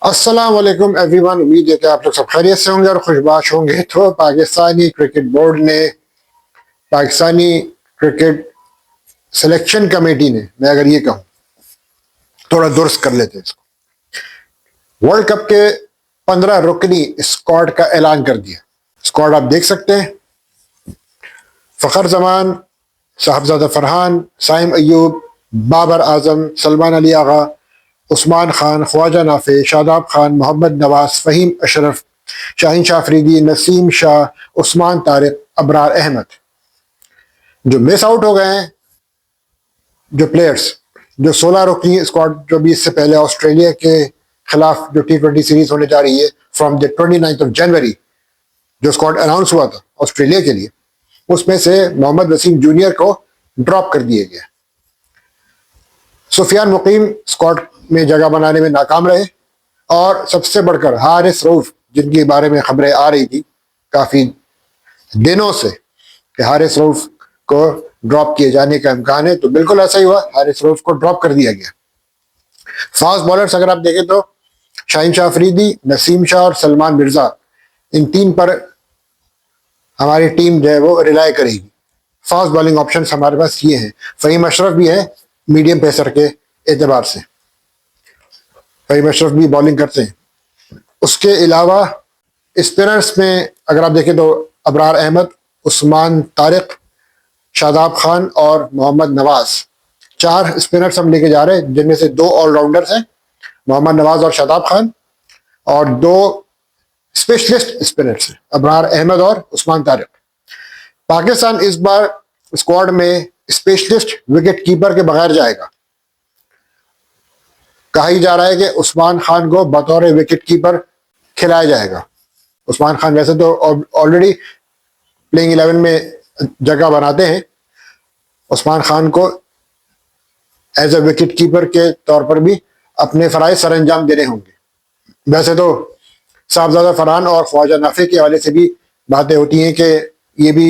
अस्सलाम वालेकुम एवरीवन। उम्मीद है कि आप लोग सब खैरियत से होंगे और खुशबाश होंगे। तो पाकिस्तानी क्रिकेट बोर्ड ने, पाकिस्तानी क्रिकेट सिलेक्शन कमेटी ने, मैं अगर ये कहूँ, थोड़ा दुरुस्त कर लेते हैं इसको, वर्ल्ड कप के 15 रुकनी स्क्वाड का ऐलान कर दिया। स्क्वाड आप देख सकते हैं। फ़खर जमान, साहबजादा फरहान, साइम अयूब, बाबर आजम, सलमान अली आगा, उस्मान खान, ख्वाजा नाफे, शादाब खान, मोहम्मद नवाज, फ़हीम अशरफ, शाहीन शाह अफरीदी, नसीम शाह, उस्मान तारिक, अबरार अहमद। जो मिस आउट हो गए हैं, जो प्लेयर्स, जो 16 रुकनी स्क्वाड, जो भी इससे पहले ऑस्ट्रेलिया के खिलाफ जो T20 सीरीज होने जा रही है फ्रॉम द 29 ऑफ जनवरी, जो स्क्वाड अनाउंस हुआ था ऑस्ट्रेलिया के लिए, उसमें से मोहम्मद वसीम जूनियर को ड्रॉप कर दिया गया। सुफियान मुकीम स्क्वाड में जगह बनाने में नाकाम रहे, और सबसे बढ़कर हारिस रऊफ, जिनके बारे में खबरें आ रही थी काफी दिनों से कि हारिस रऊफ को ड्रॉप किए जाने का इम्कान है, तो बिल्कुल ऐसा ही हुआ। हारिस रऊफ को ड्रॉप कर दिया गया। फास्ट बॉलर्स अगर आप देखें तो शाहीन शाह अफरीदी, नसीम शाह और सलमान मिर्जा, इन तीन पर हमारी टीम जो है वो रिलाय करेगी। फास्ट बॉलिंग ऑप्शंस हमारे पास ये हैं। फ़हीम अशरफ भी है मीडियम पेसर के एतबार से, फ़हीम अशरफ भी बॉलिंग करते हैं। उसके अलावा स्पिनर्स में अगर आप देखें तो अबरार अहमद, उस्मान तारिक, शादाब खान और मोहम्मद नवाज, 4 स्पिनर्स हम लेके जा रहे हैं, जिनमें से 2 ऑलराउंडर्स हैं, मोहम्मद नवाज और शादाब खान, और 2 स्पेशलिस्ट स्पिनर्स हैं, अबरार अहमद और उस्मान तारिक। पाकिस्तान इस बार स्क्वाड में स्पेशलिस्ट विकेट कीपर के बगैर जाएगा। कहा ही जा रहा है कि उस्मान खान को बतौर विकेट कीपर खिलाया जाएगा। उस्मान खान वैसे तो ऑलरेडी प्लेइंग 11 में जगह बनाते हैं। उस्मान खान को एज ए विकेट कीपर के तौर पर भी अपने फराइज सर अंजाम देने होंगे। वैसे तो साहबजादा फरहान और ख्वाजा नाफे के हवाले से भी बातें होती हैं कि ये भी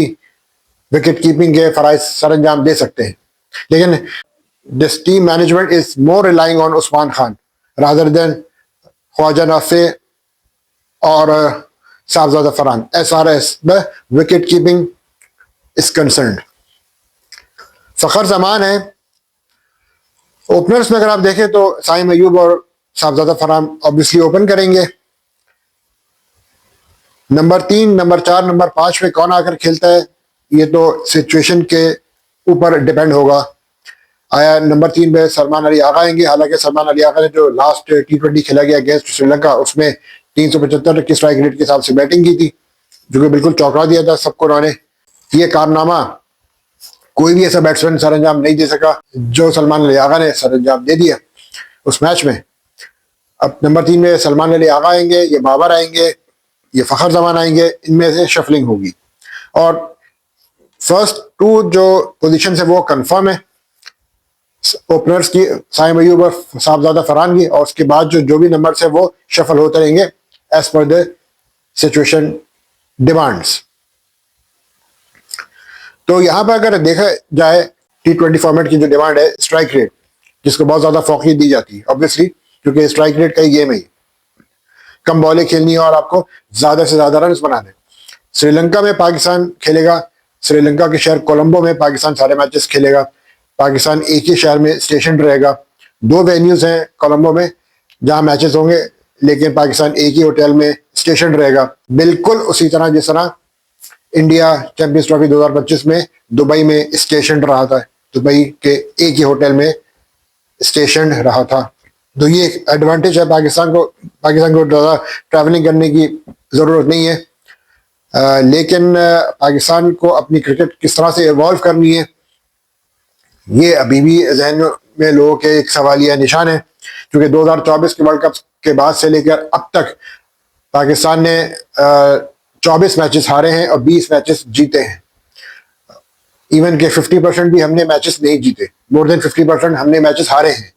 विकेट कीपिंग के फराइज सर अंजाम दे सकते हैं, लेकिन this team management is more relying on Usman Khan rather than Khawaja Nafay और Sahibzada Farhan as far as the wicket keeping is concerned. Fakhar Zaman है। ओपनर्स में अगर आप देखें तो साइम अयूब और साहबजादा फरहान ऑब्वियसली ओपन करेंगे। नंबर 3, नंबर 4, नंबर 5 पे कौन आकर खेलता है, ये तो सिचुएशन के ऊपर डिपेंड होगा। आया नंबर 3 पे सलमान अली आगा आएंगे। हालांकि सलमान अली आगा ने जो लास्ट T20 खेला गया अगेंस्ट श्रीलंका, उसमें 375 की स्ट्राइक रेट के हिसाब से बैटिंग की थी, जो कि बिल्कुल चौंका दिया था सबको। उन्होंने ये कारनामा कोई भी ऐसा बैट्समैन सर अंजाम नहीं दे सका जो सलमान अली आगा ने सर अंजाम दे दिया उस मैच में। अब नंबर 3 में सलमान अली आगा आएंगे, ये बाबर आएंगे, ये फ़खर जमान आएंगे। इनमें से शफलिंग होगी, और फर्स्ट 2 जो पोजीशन है वो कंफर्म है ओपनर्स की, साइम अयूब और साहबजादा फरहान की, और उसके बाद जो भी नंबर्स है वो शफल होते रहेंगे as per the situation demands. तो यहाँ पर अगर देखा जाए T20 फॉर्मेट की जो डिमांड है, स्ट्राइक रेट, जिसको बहुत ज्यादा फोकस दी जाती है ऑब्वियसली, क्योंकि स्ट्राइक रेट का ही गेम है, कम बॉलें खेलनी है और आपको ज्यादा से ज्यादा रन बनाने। श्रीलंका में पाकिस्तान खेलेगा, श्रीलंका के शहर कोलंबो में पाकिस्तान सारे मैचेस खेलेगा। पाकिस्तान एक ही शहर में स्टेशन रहेगा। 2 वेन्यूज हैं कोलंबो में जहां मैचेस होंगे, लेकिन पाकिस्तान एक ही होटल में स्टेशन रहेगा, बिल्कुल उसी तरह जिस तरह इंडिया चैंपियंस ट्रॉफी 2025 में दुबई में स्टेशन रहा था, दुबई के एक ही होटल में स्टेशन रहा था। तो ये एक एडवांटेज है पाकिस्तान को ज़्यादा ट्रैवलिंग करने की ज़रूरत नहीं है। लेकिन पाकिस्तान को अपनी क्रिकेट किस तरह से इवॉल्व करनी है, ये अभी भी जहन में लोगों के एक सवालिया निशान है, क्योंकि 2024 के वर्ल्ड कप के बाद से लेकर अब तक पाकिस्तान ने 24 मैचेस हारे हैं और 20 मैचेस जीते हैं। इवन के 50% भी हमने मैचेस नहीं जीते, मोर देन 50% हमने मैचेस हारे हैं।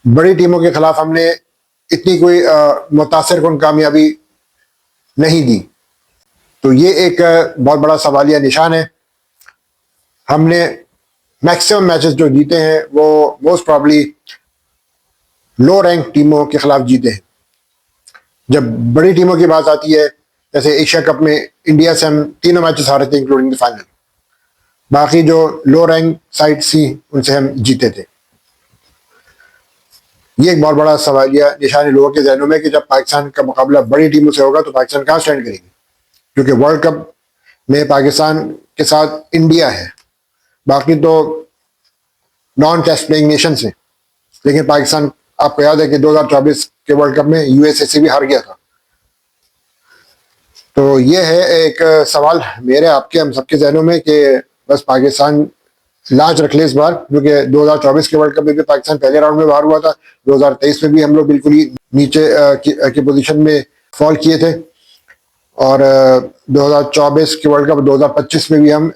बड़ी टीमों के खिलाफ हमने इतनी कोई मुतासिर कुन कामयाबी नहीं दी। तो ये एक बहुत बड़ा सवालिया निशान है। हमने मैक्सिमम मैचेस जो जीते हैं वो मोस्ट प्रॉब्ली लो रैंक टीमों के खिलाफ जीते हैं। जब बड़ी टीमों की बात आती है, जैसे एशिया कप में इंडिया से हम तीनों मैचेस हारे थे इंक्लूडिंग द फाइनल, बाकी जो लो रैंक साइड थी उनसे हम जीते थे। ये एक बहुत बड़ा सवाल या निशान है लोगों के जहनों में कि जब पाकिस्तान का मुकाबला बड़ी टीमों से होगा तो पाकिस्तान कहाँ स्टैंड करेगी, क्योंकि वर्ल्ड कप में पाकिस्तान के साथ इंडिया है, बाकी तो नॉन टेस्ट प्लेइंग नेशन है। लेकिन पाकिस्तान, आपको याद है कि 2024 के वर्ल्ड कप में यूएसए से भी हार गया था। तो ये है एक सवाल मेरे आपके हम सबके जहनों में कि बस पाकिस्तान लाज रख ले इस बार, क्योंकि 2024 के वर्ल्ड कप में भी पाकिस्तान पहले राउंड में बाहर हुआ था, 2023 में भी हम लोग बिल्कुल ही नीचे की पोजीशन में फॉल किए थे, और 2024 के वर्ल्ड कप 2025 में भी हम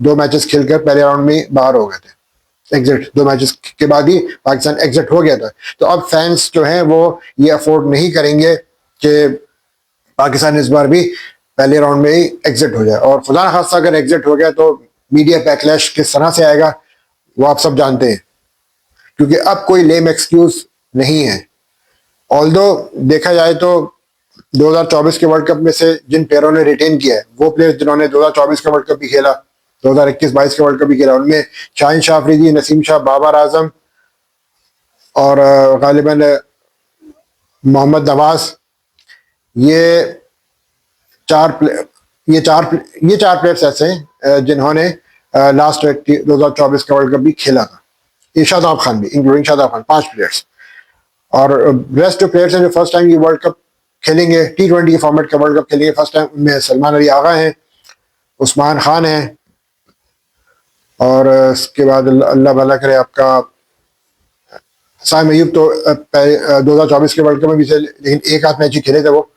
2 मैचेस खेलकर पहले राउंड में बाहर हो गए थे। एग्जिट 2 मैचेस के बाद ही पाकिस्तान एग्जिट हो गया था। तो अब फैंस जो हैं वो ये अफोर्ड नहीं करेंगे कि पाकिस्तान इस बार भी पहले राउंड में ही एग्जिट हो जाए, और खुदा न खास्ता अगर एग्जिट हो गया तो मीडिया बैकलैश किस तरह से आएगा वो आप सब जानते हैं, क्योंकि अब कोई लेम एक्सक्यूज नहीं है। ऑल्दो देखा जाए तो 2024 के वर्ल्ड कप में से जिन प्लेयरों ने रिटेन किया है, वो प्लेयर जिन्होंने 2024 का वर्ल्ड कप भी खेला, 2021-22 का वर्ल्ड कप भी खेला, उनमें शाहीन शाह अफरीदी, नसीम शाह, बाबर आजम और गालिबन मोहम्मद नवाज, ये चार प्लेयर्स ऐसे हैं जिन्होंने लास्ट 2024 का वर्ल्ड कप भी खेला था। ये शादाब खान भी, इंक्लूडिंग शादाब खान, 5 प्लेयर्स। और रेस्ट जो प्लेयर्स हैं जो फर्स्ट टाइम ये वर्ल्ड कप खेलेंगे, T20 के फॉर्मेट का वर्ल्ड कप खेलेंगे फर्स्ट टाइम, उनमें सलमान अली आगा हैं, उस्मान खान हैं, और इसके बाद अल्लाह भला करे आपका साइम अयूब तो 2024 के वर्ल्ड कप में भी थे, लेकिन एक आध मैच ही खेले थे वो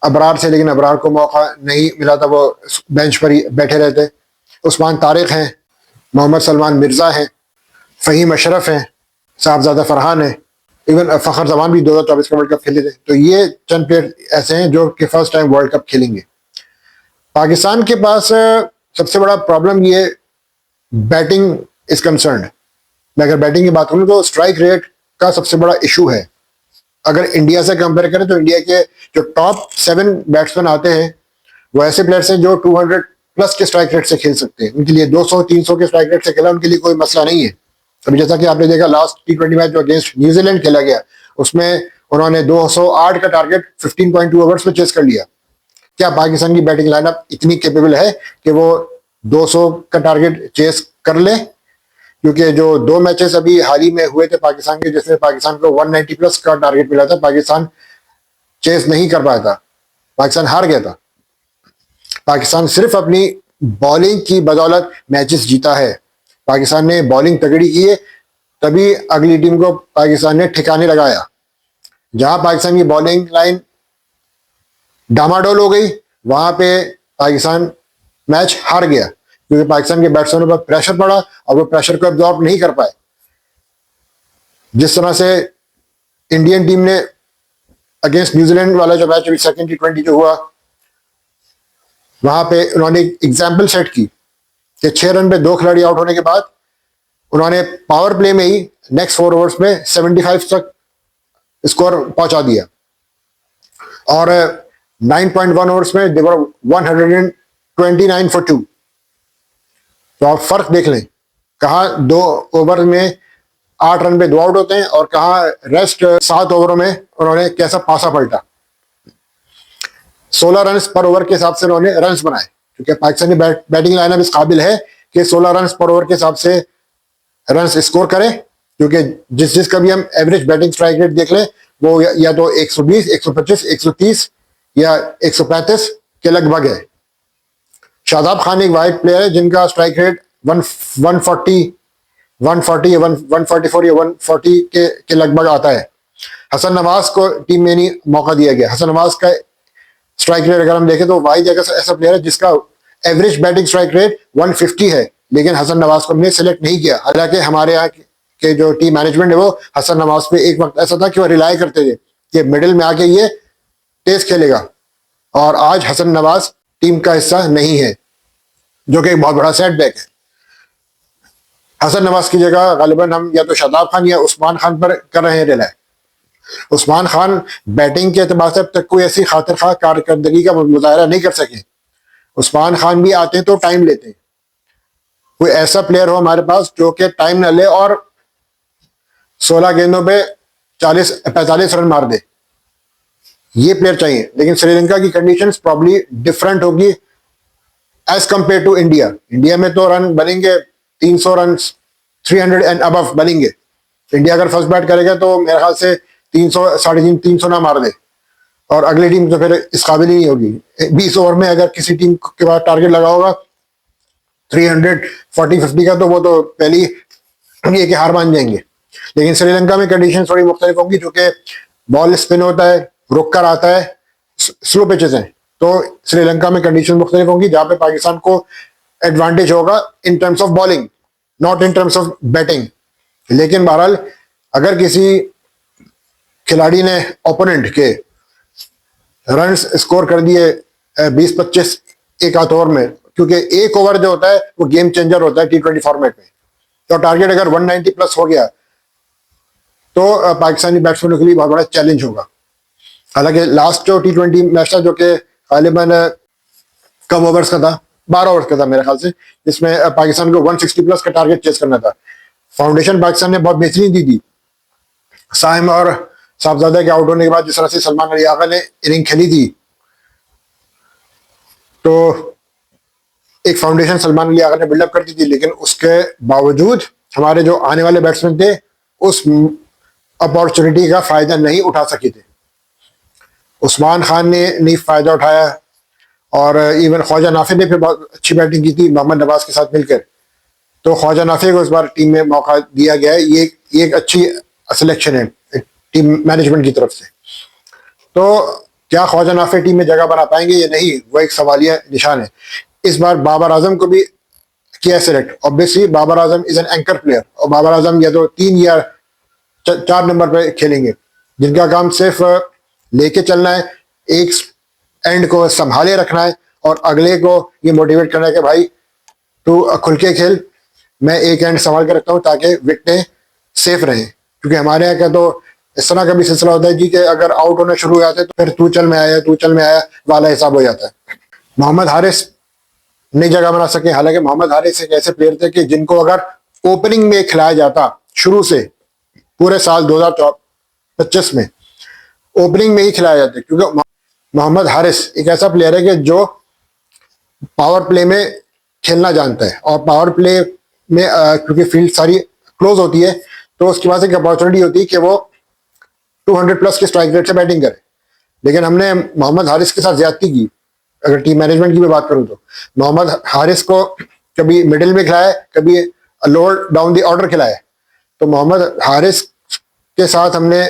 अबरार से, लेकिन अबरार को मौका नहीं मिला था, वो बेंच पर ही बैठे रहते। उस्मान तारिक हैं, मोहम्मद सलमान मिर्जा हैं, फ़हीम अशरफ हैं, साहबजादा फरहान हैं, इवन फ़खर जमान भी 2024 का वर्ल्ड कप खेले थे। तो ये चंद प्लेयर ऐसे हैं जो कि फर्स्ट टाइम वर्ल्ड कप खेलेंगे। पाकिस्तान के पास सबसे बड़ा प्रॉब्लम ये बैटिंग इज कंसर्न। मैं अगर बैटिंग की बात करूं तो स्ट्राइक रेट का सबसे बड़ा इशू है। अगर इंडिया से कंपेयर करें तो इंडिया के जो टॉप 7 बैट्समैन आते हैं वो ऐसे प्लेयर्स हैं जो 200 प्लस के स्ट्राइक रेट से खेल सकते हैं। उनके लिए 200-300 के स्ट्राइक रेट से खेला उनके लिए कोई मसला नहीं है। अभी जैसा कि आपने देखा लास्ट T20 मैच जो अगेंस्ट न्यूजीलैंड खेला गया, उसमें उन्होंने 208 का टारगेट 15.2 ओवर्स में चेस कर लिया। क्या पाकिस्तान की बैटिंग लाइनअप इतनी कैपेबल है कि वो 200 का टारगेट चेस कर ले? क्योंकि जो 2 मैचेस अभी हाल ही में हुए थे पाकिस्तान के, जिसमें पाकिस्तान को 190 प्लस का टारगेट मिला था, पाकिस्तान चेस नहीं कर पाया था, पाकिस्तान हार गया था। पाकिस्तान सिर्फ अपनी बॉलिंग की बदौलत मैचेस जीता है। पाकिस्तान ने बॉलिंग तगड़ी की है, तभी अगली टीम को पाकिस्तान ने ठिकाने लगाया। जहां पाकिस्तान की बॉलिंग लाइन डामाडोल हो गई, वहां पे पाकिस्तान मैच हार गया, क्योंकि पाकिस्तान के बैट्समैनों पर प्रेशर पड़ा और वो प्रेशर को एब्जॉर्ब नहीं कर पाए। जिस तरह से इंडियन टीम ने अगेंस्ट न्यूजीलैंड वाला जो मैच सेकंड T20 जो हुआ, वहां पे उन्होंने एग्जाम्पल सेट की कि 6 रन पे 2 खिलाड़ी आउट होने के बाद उन्होंने पावर प्ले में ही नेक्स्ट 4 ओवर्स में 75 तक स्कोर पहुंचा दिया, और 9.1 ओवर्स में दे वर 129 फॉर 2। तो आप फर्क देख लें, कहाँ 2 ओवर में 8 रन पे 2 आउट होते हैं और कहाँ रेस्ट 7 ओवरों में उन्होंने कैसा पासा पलटा। 16 रन पर ओवर के हिसाब से उन्होंने रन बनाए, क्योंकि पाकिस्तानी बैटिंग लाइनअप इस काबिल है कि 16 रन पर ओवर के हिसाब से रन स्कोर करे, क्योंकि जिसका भी हम एवरेज बैटिंग स्ट्राइक रेट देख लें वो या तो 120, 125, 130 या 135 के लगभग है। शादाब खान एक वाइड प्लेयर है जिनका स्ट्राइक रेट 140 या 144 या 140 के लगभग आता है। हसन नवाज को टीम में नहीं मौका दिया गया। हसन नवाज का स्ट्राइक रेट अगर हम देखें तो वाहिद ऐसा प्लेयर है जिसका एवरेज बैटिंग स्ट्राइक रेट 150 है, लेकिन हसन नवाज को हमने सिलेक्ट नहीं किया। हालांकि हमारे यहाँ के जो टीम मैनेजमेंट है वो हसन नवाज पे एक वक्त ऐसा था कि वो रिलाई करते थे कि मिडिल में आके ये तेज खेलेगा, और आज हसन नवाज टीम का हिस्सा नहीं है, जो कि एक बहुत बड़ा सेटबैक है। हसन नवाज की जगह गालिबन हम या तो शादाब खान या उस्मान खान पर कर रहे हैं रिलाई। उस्मान खान बैटिंग के एतबार से अब तक कोई ऐसी खातिर खा कारकर्दगी का मुजाहरा नहीं कर सके। उस्मान खान भी आते हैं तो टाइम लेते हैं। कोई ऐसा प्लेयर हो हमारे पास जो कि टाइम न ले और 16 गेंदों पे 45 रन मार दे, ये प्लेयर चाहिए। लेकिन श्रीलंका की कंडीशंस प्रॉब्ली डिफरेंट होगी as compare to India. India में तो रन बनेंगे 300 रन, 300 एंड अबव बनेंगे। इंडिया अगर फर्स्ट बैट करेगा तो मेरे ख्याल से 300 350 ना मार दे, और अगली टीम तो फिर इस काबिल ही नहीं होगी। 20 ओवर में अगर किसी टीम के पास टारगेट लगा होगा 340-50 का, तो वो तो पहली ये कि हार मान जाएंगे। लेकिन श्रीलंका में कंडीशन थोड़ी मुख्तलिफ होंगी, क्योंकि बॉल स्पिन होता है, रुक कर आता है, स्लो पिचेस हैं, तो श्रीलंका में कंडीशन मुख्तलिफ होंगी, जहां पे पाकिस्तान को एडवांटेज होगा in terms of bowling, not in terms of batting. लेकिन बहरहाल अगर किसी खिलाड़ी ने ओपोनेंट के रन स्कोर कर दिए 20-25 एक आध ओवर में, क्योंकि एक ओवर जो होता है वो गेम चेंजर होता है T20 फॉर्मेट में, तो टारगेट अगर 190 प्लस हो गया तो पाकिस्तानी बैट्समैनों के लिए बहुत बड़ा चैलेंज होगा। हालांकि लास्ट जो T20 मैच था, जो कि गालिबन कम ओवर्स का था, 12 ओवर्स का था मेरे ख्याल से, जिसमें पाकिस्तान को 160 प्लस का टारगेट चेस करना था, फाउंडेशन पाकिस्तान ने बहुत बेहतरीन दी थी। साइम और साहबजादा के आउट होने के बाद जिस तरह से सलमान अली आगा ने इनिंग खेली थी, तो एक फाउंडेशन सलमान अली आगा ने बिल्डअप कर दी थी। लेकिन उसके बावजूद हमारे जो आने वाले बैट्समैन थे उस अपॉर्चुनिटी का फायदा नहीं उठा सके थे। उस्मान खान ने नहीं फायदा उठाया, और इवन ख्वाजा नाफी ने फिर बहुत अच्छी बैटिंग की थी मोहम्मद नवाज के साथ मिलकर, तो ख्वाजा नाफी को इस बार टीम में मौका दिया गया है। ये एक अच्छी सिलेक्शन है टीम मैनेजमेंट की तरफ से। तो क्या ख्वाजा नाफी टीम में जगह बना पाएंगे या नहीं, वो एक सवालिया निशान है। इस बार बाबर आजम को भी किया select. Obviously Babar Azam is an anchor player, और बाबर आजम या तो 3 या 4 नंबर पे खेलेंगे, जिनका काम सिर्फ लेके चलना है, एक एंड को संभाले रखना है, और अगले को ये मोटिवेट करना है कि भाई तू खुल के खेल, मैं एक एंड संभाल के रखता हूँ ताकि विकेटें सेफ रहें। क्योंकि हमारे यहाँ क्या तो इस तरह का भी सिलसिला होता है जी कि अगर आउट होना शुरू हो जाते तो फिर तू चल में आया वाला हिसाब हो जाता है। मोहम्मद हारिस नहीं जगह बना सके। हालांकि मोहम्मद हारिस एक ऐसे प्लेयर थे कि जिनको अगर ओपनिंग में खिलाया जाता शुरू से पूरे साल 2025 में ओपनिंग में ही खिलाया जाता, क्योंकि मोहम्मद हारिस एक ऐसा प्लेयर है कि जो पावर प्ले में खेलना जानता है, और पावर प्ले में क्योंकि फील्ड सारी क्लोज होती है, तो उसके पास एक अपॉर्चुनिटी होती है कि वो 200 प्लस के स्ट्राइक रेट से बैटिंग करे। लेकिन हमने मोहम्मद हारिस के साथ ज्यादती की। अगर टीम मैनेजमेंट की भी बात करूं तो मोहम्मद हारिस को कभी मिडिल में खिलाया, कभी लोअर डाउन द ऑर्डर खिलाया। तो मोहम्मद हारिस के साथ हमने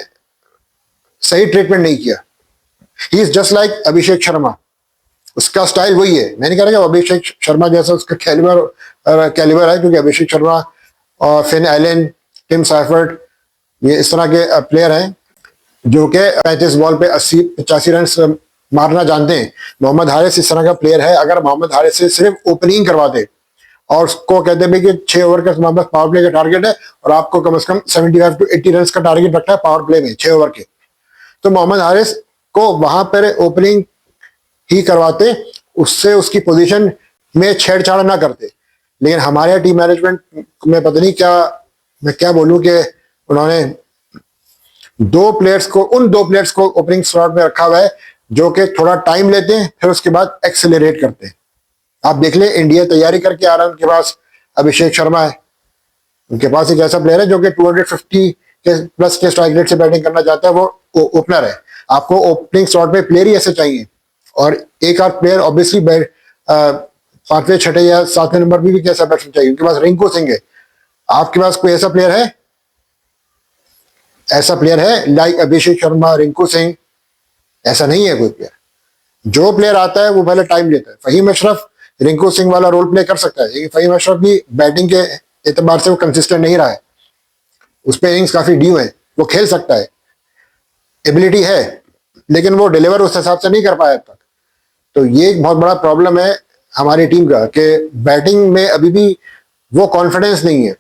सही ट्रीटमेंट नहीं किया। He is just like Abhishek Sharma, उसका स्टाइल वही है। मैं नहीं कह रहा कि अभिषेक शर्मा जैसा उसका कैलिबर है, क्योंकि अभिषेक शर्मा और फिन एलन, टिम सैफर्ड, ये इस तरह के प्लेयर हैं जो कि 35 बॉल पे 80-85 रन मारना जानते हैं। मोहम्मद हारिस इस तरह का प्लेयर है। अगर मोहम्मद हारिस से सिर्फ ओपनिंग करवाते और उसको कहते भी कि 6 ओवर का तुम्हारे पास पावर प्ले का टारगेट है और आपको कम से कम 75 to 80 रन का टारगेट रखना है पावर प्ले में 6 ओवर के, तो मोहम्मद हारिस को वहां पर ओपनिंग ही करवाते, उससे उसकी पोजीशन में छेड़छाड़ ना करते। लेकिन हमारे टीम मैनेजमेंट में पता नहीं क्या, मैं क्या बोलूं कि उन्होंने उन 2 प्लेयर्स को ओपनिंग स्लॉट में रखा हुआ है जो कि थोड़ा टाइम लेते हैं, फिर उसके बाद एक्सेलरेट करते हैं। आप देख ले, इंडिया तैयारी करके आ रहा है, उनके पास अभिषेक शर्मा है, उनके पास एक ऐसा प्लेयर है जो कि 250 के प्लस के स्ट्राइक रेट से बैटिंग करना चाहता है, वो ओपनर है। आपको ओपनिंग स्लॉट में प्लेयर ही ऐसे चाहिए, और एक आध प्लेयर ऑब्वियसली 5वें 6ठे या 7वें नंबर भी कैसा बैट्समैन चाहिए। उनके पास रिंकू सिंह है, आपके पास कोई ऐसा प्लेयर है? ऐसा प्लेयर है लाइक अभिषेक शर्मा, रिंकू सिंह? ऐसा नहीं है कोई प्लेयर। जो प्लेयर आता है वो पहले टाइम लेता है। फहीम अशरफ रिंकू सिंह वाला रोल प्ले कर सकता है, लेकिन फहीम अशरफ भी बैटिंग के एतबार से वो कंसिस्टेंट नहीं रहा है, उस पर इनिंग्स काफी ड्यू है। वो खेल सकता है, एबिलिटी है, लेकिन वो डिलीवर उस हिसाब से नहीं कर पाया अब तक। तो ये एक बहुत बड़ा प्रॉब्लम है हमारी टीम का कि बैटिंग में अभी भी वो कॉन्फिडेंस नहीं है।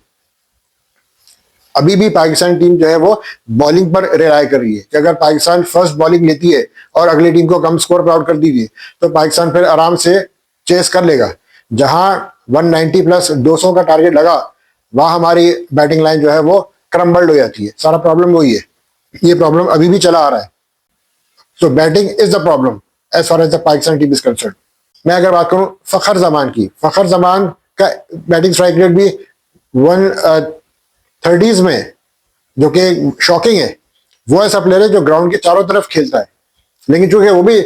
अभी भी पाकिस्तान टीम जो है वो बॉलिंग पर रिलाय कर रही है कि अगर पाकिस्तान फर्स्ट बॉलिंग लेती है और अगली टीम को कम स्कोर पर आउट कर दीजिए तो पाकिस्तान फिर आराम से चेस कर लेगा। जहां 190 प्लस 200 का टारगेट लगा वहां हमारी बैटिंग लाइन जो है वो क्रम्बल्ड हो जाती है। सारा प्रॉब्लम वही है, ये प्रॉब्लम अभी भी चला आ रहा है। So batting is the problem as far as the Pakistan team is concern. मैं अगर बात करूं फखर जमान की, फखर जमान का बैटिंग स्ट्राइक रेट भी 130s में, जो कि शॉकिंग है। वो ऐसा प्लेयर है जो ग्राउंड के चारों तरफ खेलता है, लेकिन चूंकि वो भी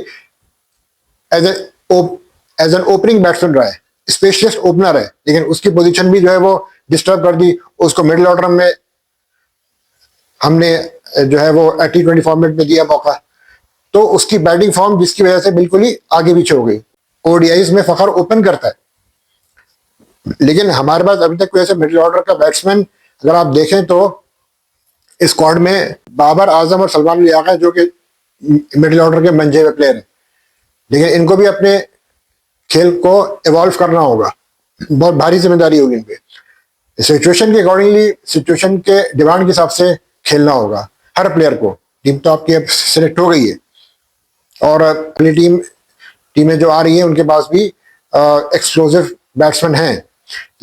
एज एन ओपनिंग बैट्समैन रहा है, स्पेशलिस्ट ओपनर है, लेकिन उसकी पोजीशन भी जो है वो डिस्टर्ब कर दी। उसको मिडिल ऑर्डर में हमने जो है वो T20 फॉर्मेट में दिया मौका, तो उसकी बैटिंग फॉर्म जिसकी वजह से बिल्कुल ही आगे पीछे हो गई। ओडीआईज में फखर ओपन करता है, लेकिन हमारे पास अभी तक कोई ऐसे मिडिल ऑर्डर का बैट्समैन अगर आप देखें तो स्क्वाड में बाबर आजम और सलमान लियाका जो कि मिडिल ऑर्डर के मंजे हुए प्लेयर हैं, लेकिन इनको भी अपने खेल को इवॉल्व करना होगा, बहुत भारी जिम्मेदारी होगी इन पे। सिचुएशन के अकॉर्डिंगली, सिचुएशन के डिमांड के हिसाब से खेलना होगा हर प्लेयर को। टीम तो आपकी अब सिलेक्ट हो गई है और अगली टीमें जो आ रही हैं उनके पास भी एक्सप्लोसिव बैट्समैन हैं,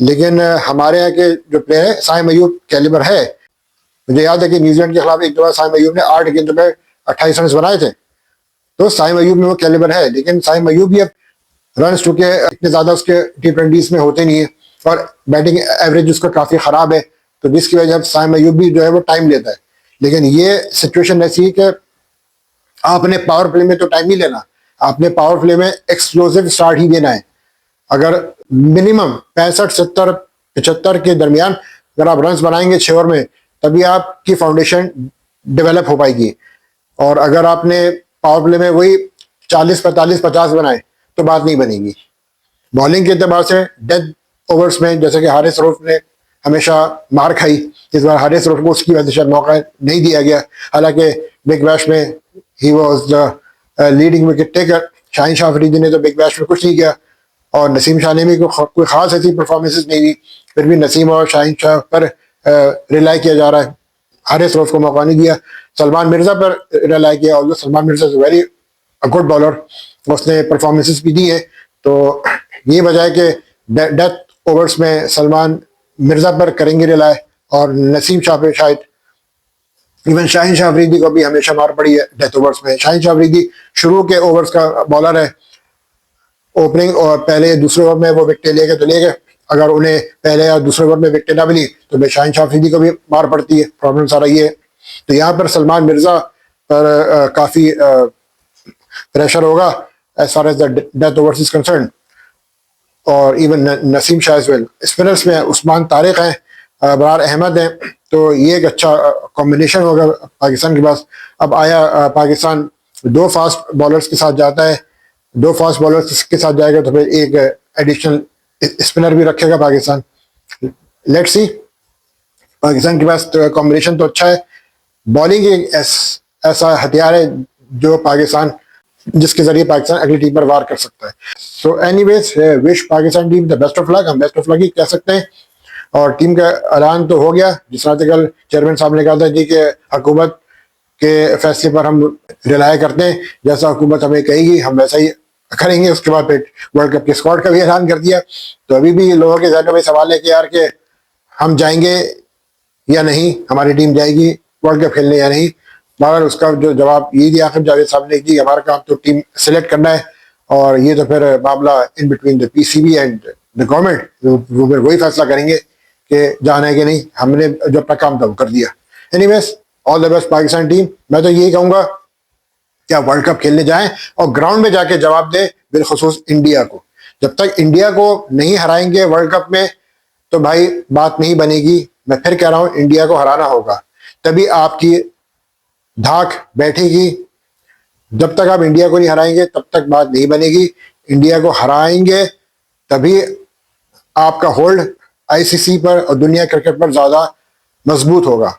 लेकिन हमारे यहाँ के जो प्लेयर है साइम अयूब कैलिबर है। मुझे याद है कि न्यूजीलैंड के खिलाफ एक दो बार साइम अयूब ने 8 गेंदों में 28 रन बनाए थे, तो साइम अयूब में वो कैलिबर है। लेकिन साइम अयूब भी अब रन चूंकि इतने ज्यादा उसके T20s में होते नहीं है और बैटिंग एवरेज उसका काफी खराब है, तो जिसकी वजह से साइम अयूब भी जो है वो टाइम लेता है। लेकिन ये सिचुएशन ऐसी है कि आपने पावर प्ले में तो टाइम नहीं लेना, आपने पावर प्ले में एक्सप्लोसिव स्टार्ट ही देना है। अगर मिनिमम 65, 70, 75 के दरमियान अगर आप रन बनाएंगे 6 ओवर में, तभी आपकी फाउंडेशन डेवलप हो पाएगी। और अगर आपने पावर प्ले में वही 40, 45, 50 बनाए तो बात नहीं बनेगी। बॉलिंग के एतबार से डेथ ओवर्स में जैसे कि हारिस रऊफ ने हमेशा मार खाई, इस बार हारिस रऊफ को उसकी वजह से मौका नहीं दिया गया। हालांकि बिग बैश में he was the leading wicket taker. Shaheen Shah Afridi ने तो बिग बैश में कुछ नहीं किया और नसीम शाह ने भी कोई खास ऐसी परफॉर्मेंसेस नहीं दी, फिर भी नसीम और शाहीन शाह पर रिलाई किया जा रहा है। हारिस रऊफ को मौका नहीं दिया। सलमान मिर्जा पर रिलाई किया, और Salman Mirza is very good bowler, उसने परफॉर्मेंसेस भी दी है। तो ये वजह है कि डेथ ओवर्स में सलमान मिर्जा पर करेंगे रिलाय और नसीम शाह पे शायद। इवन शाहीन शाह अफरीदी को भी हमेशा मार पड़ी है डेथ ओवर्स में। शाहीन शाह अफरीदी शुरू के ओवर्स का बॉलर है, ओपनिंग और पहले दूसरे ओवर में वो विकेट ले गए तो ले गए, अगर उन्हें पहले या दूसरे ओवर में विकेट ना मिली तो शाहीन शाह अफरीदी को भी मार पड़ती है। प्रॉब्लम सारा ये है। तो यहाँ पर सलमान मिर्जा पर काफी प्रेशर होगा as far as the death overs is concern, और even Naseem Shah as well. Spinners में उस्मान तारिक हैं, बरार अहमद हैं, तो ये एक अच्छा कॉम्बिनेशन होगा पाकिस्तान के पास। अब आया पाकिस्तान 2 फास्ट बॉलर्स के साथ जाता है, 2 फास्ट बॉलर्स के साथ जाएगा तो फिर एक एडिशनल स्पिनर भी रखेगा पाकिस्तान। लेट्स सी, पाकिस्तान के पास कॉम्बिनेशन तो अच्छा है। बॉलिंग एक ऐसा हथियार है जो पाकिस्तान, जिसके जरिए पाकिस्तान अगली टीम पर वार कर सकता है। So anyways, wish Pakistan team the best of luck, हम बेस्ट ऑफ लक ही कह सकते हैं। और टीम का ऐलान तो हो गया, जिस तरह से कल चेयरमैन साहब ने कहा था जी कि हुकूमत के फैसले पर हम रिलाय करते हैं, जैसा हुकूमत हमें कहेगी हम वैसा ही करेंगे। उसके बाद फिर वर्ल्ड कप के स्क्वाड का भी ऐलान कर दिया। तो अभी भी लोगों के जहन में सवाल है कि यार कि हम जाएंगे या नहीं, हमारी टीम जाएगी वर्ल्ड कप खेलने या नहीं। मगर उसका जो जवाब यही दिया आखिर जावेद साहब ने कि हमारा काम तो टीम सिलेक्ट करना है, और ये तो फिर मामला in between the PCB and the government, वो फिर वही फैसला करेंगे कि जाना है कि नहीं। हमने जो अपना काम था वो कर दिया। Anyways, all the best Pakistan team. मैं तो यही कहूंगा कि आप वर्ल्ड कप खेलने जाएं और ग्राउंड में जाके जवाब दें, बिलखुसूस इंडिया को। जब तक इंडिया को नहीं हराएंगे वर्ल्ड कप में तो भाई बात नहीं बनेगी। मैं फिर कह रहा हूं, इंडिया को हराना होगा, तभी आपकी धाक बैठेगी। जब तक आप इंडिया को नहीं हराएंगे तब तक बात नहीं बनेगी। इंडिया को हराएंगे तभी आपका होल्ड आईसीसी पर और दुनिया क्रिकेट पर ज्यादा मजबूत होगा,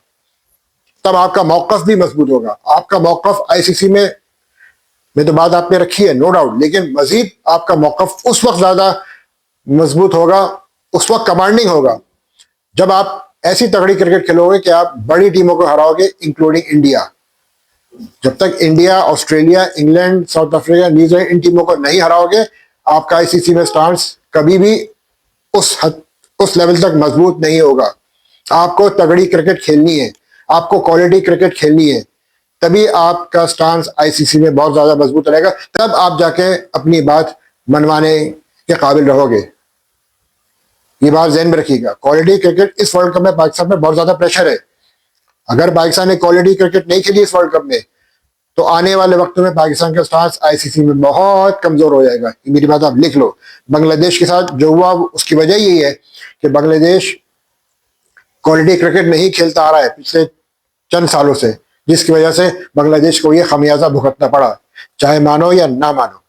तब आपका मौकफ भी मजबूत होगा। आपका मौकफ आईसीसी में तो बात आपने रखी है नो डाउट, लेकिन मजीद आपका मौकफ उस वक्त ज्यादा मजबूत होगा, उस वक्त कमांडिंग होगा, जब आप ऐसी तगड़ी क्रिकेट खेलोगे कि आप बड़ी टीमों को हराओगे, इंक्लूडिंग इंडिया। जब तक India, Australia, England, south Africa, New Zealand इन टीमों को नहीं हराओगे, आपका आईसीसी में स्टांस कभी भी उस लेवल तक मजबूत नहीं होगा। आपको तगड़ी क्रिकेट खेलनी है, आपको क्वालिटी क्रिकेट खेलनी है, तभी आपका स्टांस आईसीसी में बहुत ज्यादा मजबूत रहेगा, तब आप जाके अपनी बात मनवाने के काबिल रहोगे। ये बात ध्यान में रखिएगा। क्वालिटी क्रिकेट इस वर्ल्ड कप में पाकिस्तान पर बहुत ज्यादा प्रेशर है। अगर पाकिस्तान ने क्वालिटी क्रिकेट नहीं खेली इस वर्ल्ड कप में, तो आने वाले वक्त में पाकिस्तान का स्टांस आईसीसी में बहुत कमजोर हो जाएगा। ये मेरी बात आप लिख लो। बांग्लादेश के साथ जो हुआ उसकी वजह यही है कि बांग्लादेश क्वालिटी क्रिकेट नहीं खेलता आ रहा है पिछले चंद सालों से, जिसकी वजह से बांग्लादेश को ये खमियाजा भुगतना पड़ा, चाहे मानो या ना मानो।